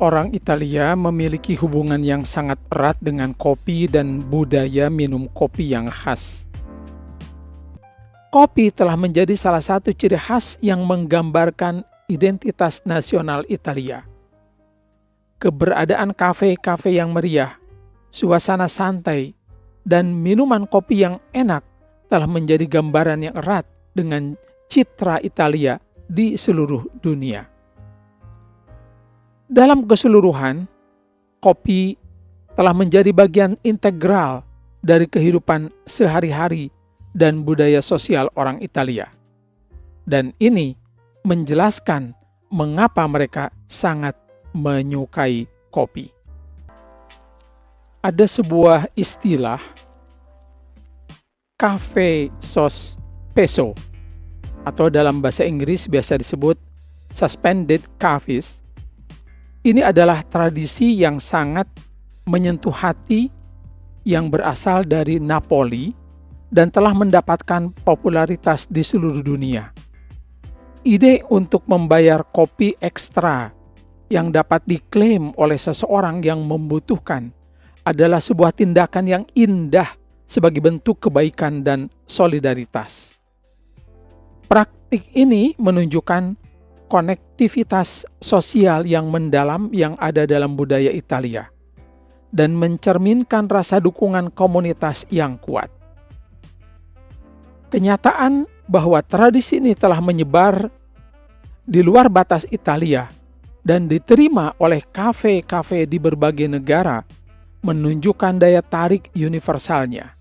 Orang Italia memiliki hubungan yang sangat erat dengan kopi dan budaya minum kopi yang khas. Kopi telah menjadi salah satu ciri khas yang menggambarkan identitas nasional Italia. Keberadaan kafe-kafe yang meriah, suasana santai, dan minuman kopi yang enak telah menjadi gambaran yang erat dengan citra Italia di seluruh dunia. Dalam keseluruhan, kopi telah menjadi bagian integral dari kehidupan sehari-hari dan budaya sosial orang Italia. Dan ini menjelaskan mengapa mereka sangat menyukai kopi. Ada sebuah istilah cafe sospeso atau dalam bahasa Inggris biasa disebut suspended cafes. Ini adalah tradisi yang sangat menyentuh hati yang berasal dari Napoli dan telah mendapatkan popularitas di seluruh dunia. Ide untuk membayar kopi ekstra yang dapat diklaim oleh seseorang yang membutuhkan adalah sebuah tindakan yang indah sebagai bentuk kebaikan dan solidaritas. Praktik ini menunjukkan konektivitas sosial yang mendalam yang ada dalam budaya Italia dan mencerminkan rasa dukungan komunitas yang kuat. Kenyataan bahwa tradisi ini telah menyebar di luar batas Italia dan diterima oleh kafe-kafe di berbagai negara menunjukkan daya tarik universalnya.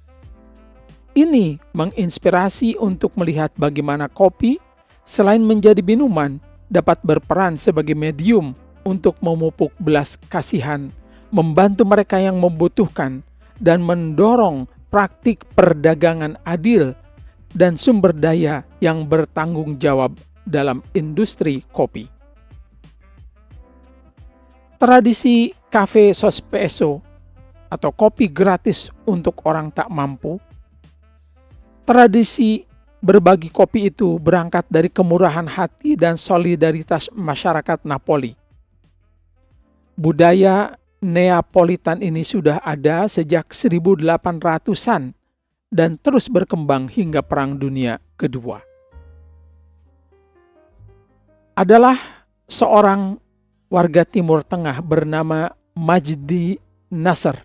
Ini menginspirasi untuk melihat bagaimana kopi selain menjadi minuman dapat berperan sebagai medium untuk memupuk belas kasihan, membantu mereka yang membutuhkan, dan mendorong praktik perdagangan adil dan sumber daya yang bertanggung jawab dalam industri kopi. Tradisi cafe sospeso atau kopi gratis untuk orang tak mampu. Tradisi berbagi kopi itu berangkat dari kemurahan hati dan solidaritas masyarakat Napoli. Budaya Neapolitan ini sudah ada sejak 1800-an dan terus berkembang hingga Perang Dunia Kedua. Adalah seorang warga Timur Tengah bernama Majdi Nasr,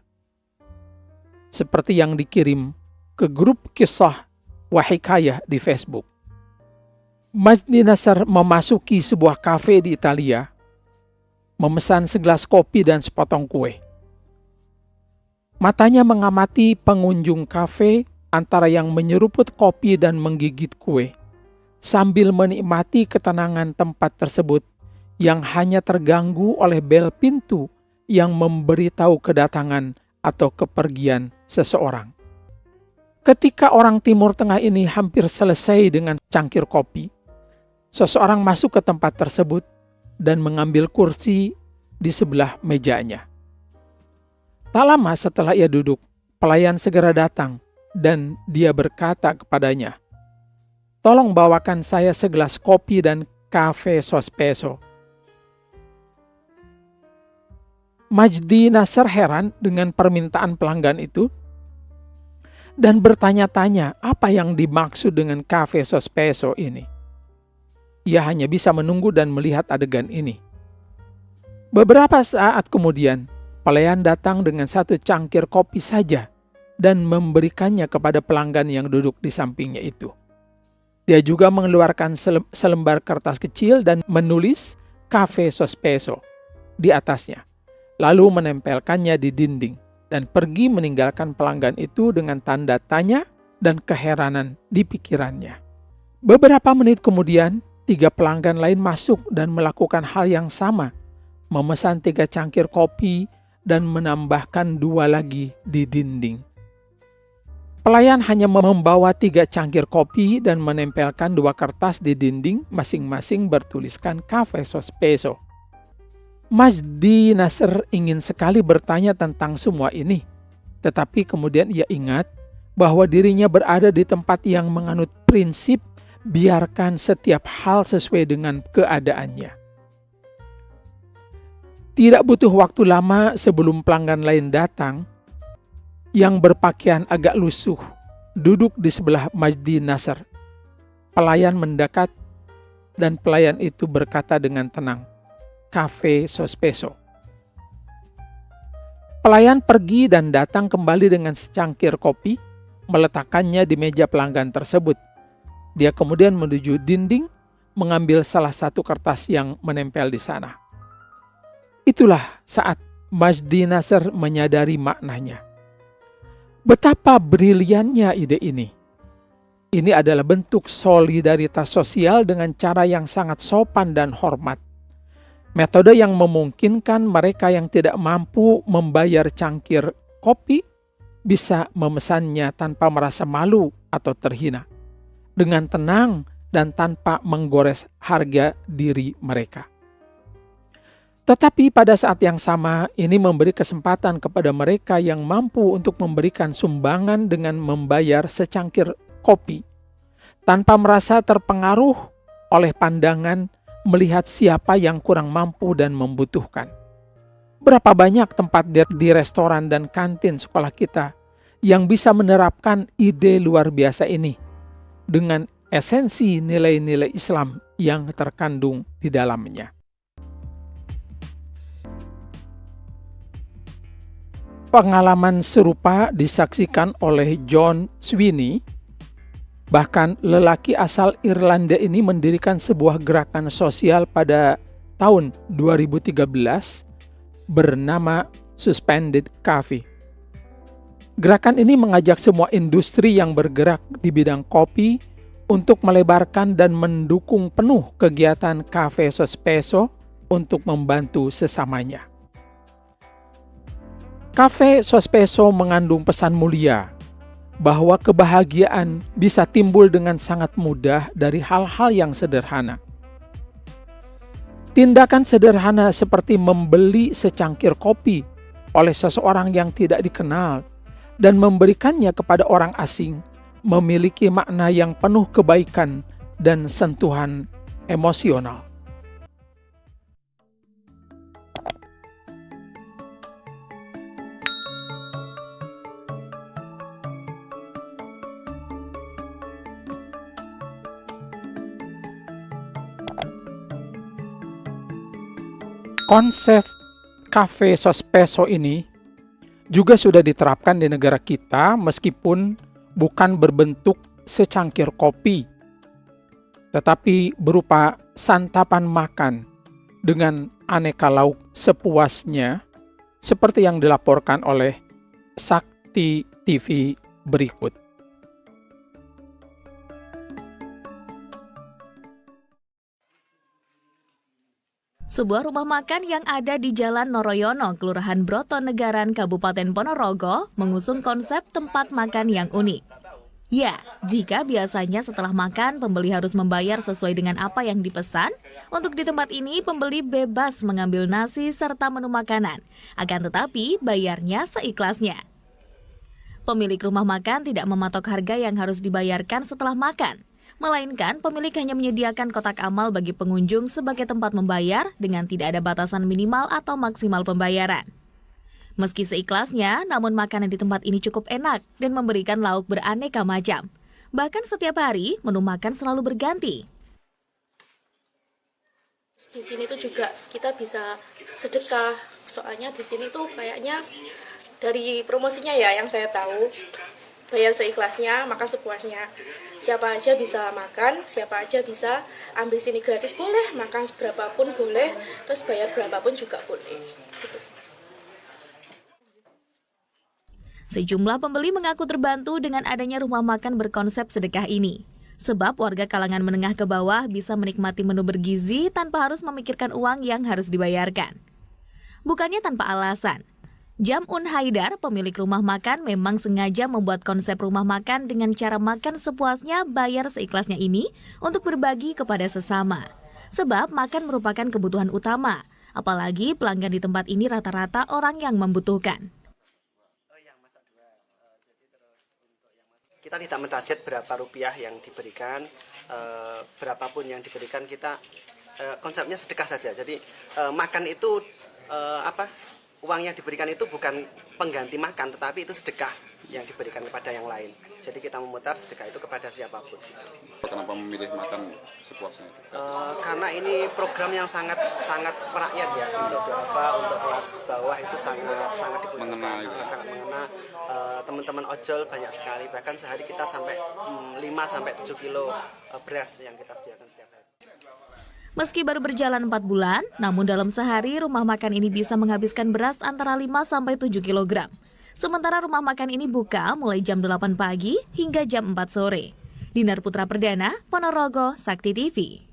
seperti yang dikirim ke grup kisah Wahikayah di Facebook. Majdi Nasr memasuki sebuah kafe di Italia, memesan segelas kopi dan sepotong kue. Matanya mengamati pengunjung kafe antara yang menyeruput kopi dan menggigit kue, sambil menikmati ketenangan tempat tersebut yang hanya terganggu oleh bel pintu yang memberitahu kedatangan atau kepergian seseorang. Ketika orang Timur Tengah ini hampir selesai dengan cangkir kopi, seseorang masuk ke tempat tersebut dan mengambil kursi di sebelah mejanya. Tak lama setelah ia duduk, pelayan segera datang dan dia berkata kepadanya, "Tolong bawakan saya segelas kopi dan cafe sospeso." Majdi Nasr heran dengan permintaan pelanggan itu dan bertanya-tanya apa yang dimaksud dengan cafe sospeso ini. Ia hanya bisa menunggu dan melihat adegan ini. Beberapa saat kemudian, Pelayan datang dengan 1 cangkir kopi saja dan memberikannya kepada pelanggan yang duduk di sampingnya itu. Dia juga mengeluarkan selembar kertas kecil dan menulis Cafe Sospeso di atasnya, lalu menempelkannya di dinding dan pergi meninggalkan pelanggan itu dengan tanda tanya dan keheranan di pikirannya. Beberapa menit kemudian, 3 pelanggan lain masuk dan melakukan hal yang sama, memesan 3 cangkir kopi dan menambahkan 2 lagi di dinding. Pelayan hanya membawa 3 cangkir kopi dan menempelkan 2 kertas di dinding, masing-masing bertuliskan Cafe Sospeso. Majdi Nasr ingin sekali bertanya tentang semua ini, tetapi kemudian ia ingat bahwa dirinya berada di tempat yang menganut prinsip biarkan setiap hal sesuai dengan keadaannya. Tidak butuh waktu lama sebelum pelanggan lain datang yang berpakaian agak lusuh, duduk di sebelah Majdi Nasr. Pelayan mendekat dan pelayan itu berkata dengan tenang, Cafe Sospeso. Pelayan pergi dan datang kembali dengan secangkir kopi, meletakkannya di meja pelanggan tersebut. Dia kemudian menuju dinding, mengambil salah satu kertas yang menempel di sana. Itulah saat Majdi Nasr menyadari maknanya. Betapa briliannya ide ini. Ini adalah bentuk solidaritas sosial dengan cara yang sangat sopan dan hormat. Metode yang memungkinkan mereka yang tidak mampu membayar cangkir kopi bisa memesannya tanpa merasa malu atau terhina, dengan tenang dan tanpa menggores harga diri mereka. Tetapi pada saat yang sama, ini memberi kesempatan kepada mereka yang mampu untuk memberikan sumbangan dengan membayar secangkir kopi, tanpa merasa terpengaruh oleh pandangan melihat siapa yang kurang mampu dan membutuhkan. Berapa banyak tempat di restoran dan kantin sekolah kita yang bisa menerapkan ide luar biasa ini dengan esensi nilai-nilai Islam yang terkandung di dalamnya. Pengalaman serupa disaksikan oleh John Sweeney. Bahkan lelaki asal Irlandia ini mendirikan sebuah gerakan sosial pada tahun 2013 bernama Suspended Coffee. Gerakan ini mengajak semua industri yang bergerak di bidang kopi untuk melebarkan dan mendukung penuh kegiatan Cafe Sospeso untuk membantu sesamanya. Cafe Sospeso mengandung pesan mulia bahwa kebahagiaan bisa timbul dengan sangat mudah dari hal-hal yang sederhana. Tindakan sederhana seperti membeli secangkir kopi oleh seseorang yang tidak dikenal dan memberikannya kepada orang asing memiliki makna yang penuh kebaikan dan sentuhan emosional. Konsep Cafe Sospeso ini juga sudah diterapkan di negara kita meskipun bukan berbentuk secangkir kopi, tetapi berupa santapan makan dengan aneka lauk sepuasnya seperti yang dilaporkan oleh Sakti TV berikut. Sebuah rumah makan yang ada di Jalan Noroyono, Kelurahan Brotonegaran, Kabupaten Ponorogo, mengusung konsep tempat makan yang unik. Ya, jika biasanya setelah makan, pembeli harus membayar sesuai dengan apa yang dipesan, untuk di tempat ini pembeli bebas mengambil nasi serta menu makanan, akan tetapi bayarnya seikhlasnya. Pemilik rumah makan tidak mematok harga yang harus dibayarkan setelah makan, melainkan pemilik hanya menyediakan kotak amal bagi pengunjung sebagai tempat membayar dengan tidak ada batasan minimal atau maksimal pembayaran. Meski seikhlasnya, namun makanan di tempat ini cukup enak dan memberikan lauk beraneka macam. Bahkan setiap hari, menu makan selalu berganti. Di sini tuh juga kita bisa sedekah, Soalnya di sini tuh kayaknya dari promosinya ya yang saya tahu, bayar seikhlasnya, makan sepuasnya. Siapa aja bisa makan, siapa aja bisa ambil sini gratis boleh, makan berapapun boleh, terus bayar berapapun juga boleh. Gitu. Sejumlah pembeli mengaku terbantu dengan adanya rumah makan berkonsep sedekah ini. Sebab warga kalangan menengah ke bawah bisa menikmati menu bergizi tanpa harus memikirkan uang yang harus dibayarkan. Bukannya tanpa alasan, Jamun Haidar, pemilik rumah makan, memang sengaja membuat konsep rumah makan dengan cara makan sepuasnya, bayar seikhlasnya ini untuk berbagi kepada sesama. Sebab makan merupakan kebutuhan utama, apalagi pelanggan di tempat ini rata-rata orang yang membutuhkan. Kita tidak mentarget berapa rupiah yang diberikan, berapapun yang diberikan kita konsepnya sedekah saja. Jadi makan itu uang yang diberikan itu bukan pengganti makan, tetapi itu sedekah yang diberikan kepada yang lain. Jadi kita memutar sedekah itu kepada siapapun. Kenapa memilih makan sepuasnya? Karena ini program yang sangat merakyat ya, untuk duafa, untuk kelas bawah itu sangat dibutuhkan, sangat mengena. Teman-teman ojol banyak sekali, bahkan sehari kita sampai 5-7 kilo beras yang kita sediakan setiap hari. Meski baru berjalan 4 bulan, namun dalam sehari rumah makan ini bisa menghabiskan beras antara 5-7 kg. Sementara rumah makan ini buka mulai jam 8 pagi hingga jam 4 sore. Dinar Putra Perdana, Ponorogo, Sakti TV.